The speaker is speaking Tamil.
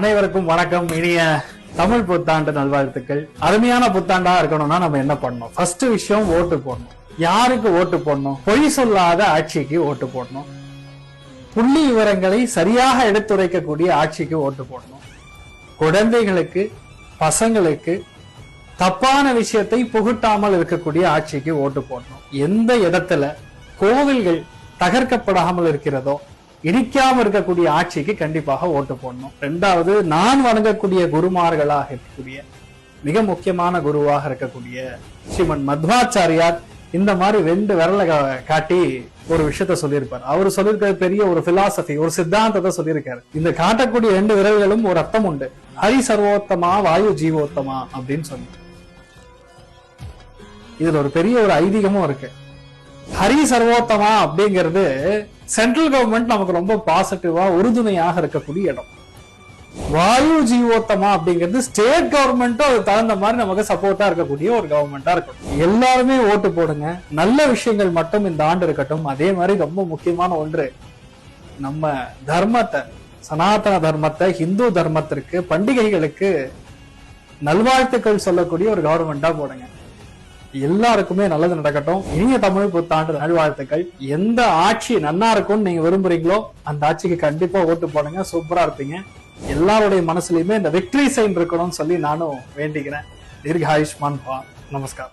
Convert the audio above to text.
அனைவருக்கும் வணக்கம். இனிய தமிழ் புத்தாண்டு நல்வாழ்த்துக்கள். அருமையான புத்தாண்டா இருக்கணும்னா நம்ம என்ன பண்ணணும்? ஃபர்ஸ்ட் விஷயம் ஓட்டு போடணும். யாருக்கு ஓட்டு போடணும்? பொய் சொல்லாத ஆட்சிக்கு ஓட்டு போடணும். புள்ளி விவரங்களை சரியாக எடுத்துரைக்கக்கூடிய ஆட்சிக்கு ஓட்டு போடணும். குழந்தைகளுக்கு, பசங்களுக்கு தப்பான விஷயத்தை புகுட்டாமல் இருக்கக்கூடிய ஆட்சிக்கு ஓட்டு போடணும். எந்த இடத்துல கோவில்கள் தகர்க்கப்படாமல் இருக்கிறதோ, இடிக்காம இருக்கக்கூடிய ஆட்சிக்கு கண்டிப்பாக ஓட்டு போடணும். ரெண்டாவது, நான் வணங்கக்கூடிய குருமார்களாக இருக்கக்கூடிய மிக முக்கியமான குருவாக இருக்கக்கூடிய ஸ்ரீமன் மத்வாச்சாரியார் இந்த மாதிரி 2 விரலை காட்டி ஒரு விஷயத்த சொல்லியிருப்பார். அவர் சொல்லியிருக்கிற பெரிய ஒரு பிலாசபி, ஒரு சித்தாந்தத்தை சொல்லியிருக்காரு. இந்த காட்டக்கூடிய 2 விரல்களும் ஒரு அர்த்தம் உண்டு. ஹரி சர்வோத்தமா, வாயு ஜீவோத்தமா அப்படின்னு சொல்லி இதுல ஒரு பெரிய ஒரு ஐதீகமும் இருக்கு. ஹரி சர்வோத்தமா அப்படிங்கிறது சென்ட்ரல் கவர்மெண்ட் நமக்கு ரொம்ப பாசிட்டிவா உறுதுணையாக இருக்கக்கூடிய இடம். வாயு ஜீவோத்தமா அப்படிங்கிறது ஸ்டேட் கவர்மெண்ட்டும் அது தகுந்த மாதிரி நமக்கு சப்போர்ட்டா இருக்கக்கூடிய ஒரு கவர்மெண்டா இருக்கணும். எல்லாருமே ஓட்டு போடுங்க. நல்ல விஷயங்கள் மட்டும் இந்த ஆண்டு இருக்கட்டும். அதே மாதிரி ரொம்ப முக்கியமான ஒன்று, நம்ம தர்மத்தை, சனாதன தர்மத்தை, ஹிந்து தர்மத்திற்கு, பண்டிகைகளுக்கு நல்வாழ்த்துக்கள் சொல்லக்கூடிய ஒரு கவர்மெண்டா போடுங்க. எல்லாருக்குமே நல்லது நடக்கட்டும். இனிய தமிழ் புத்தாண்டு நல்வாழ்த்துக்கள். எந்த ஆட்சி நன்னா இருக்கும்னு நீங்க விரும்புறீங்களோ அந்த ஆட்சிக்கு கண்டிப்பா ஓட்டு போடுங்க. சூப்பரா இருப்பீங்க. எல்லாருடைய மனசுலயுமே இந்த விக்டரி சைன் இருக்கணும்னு சொல்லி நானும் வேண்டிக்கிறேன். தீர்காயுஷ்மான் பவ. நமஸ்காரம்.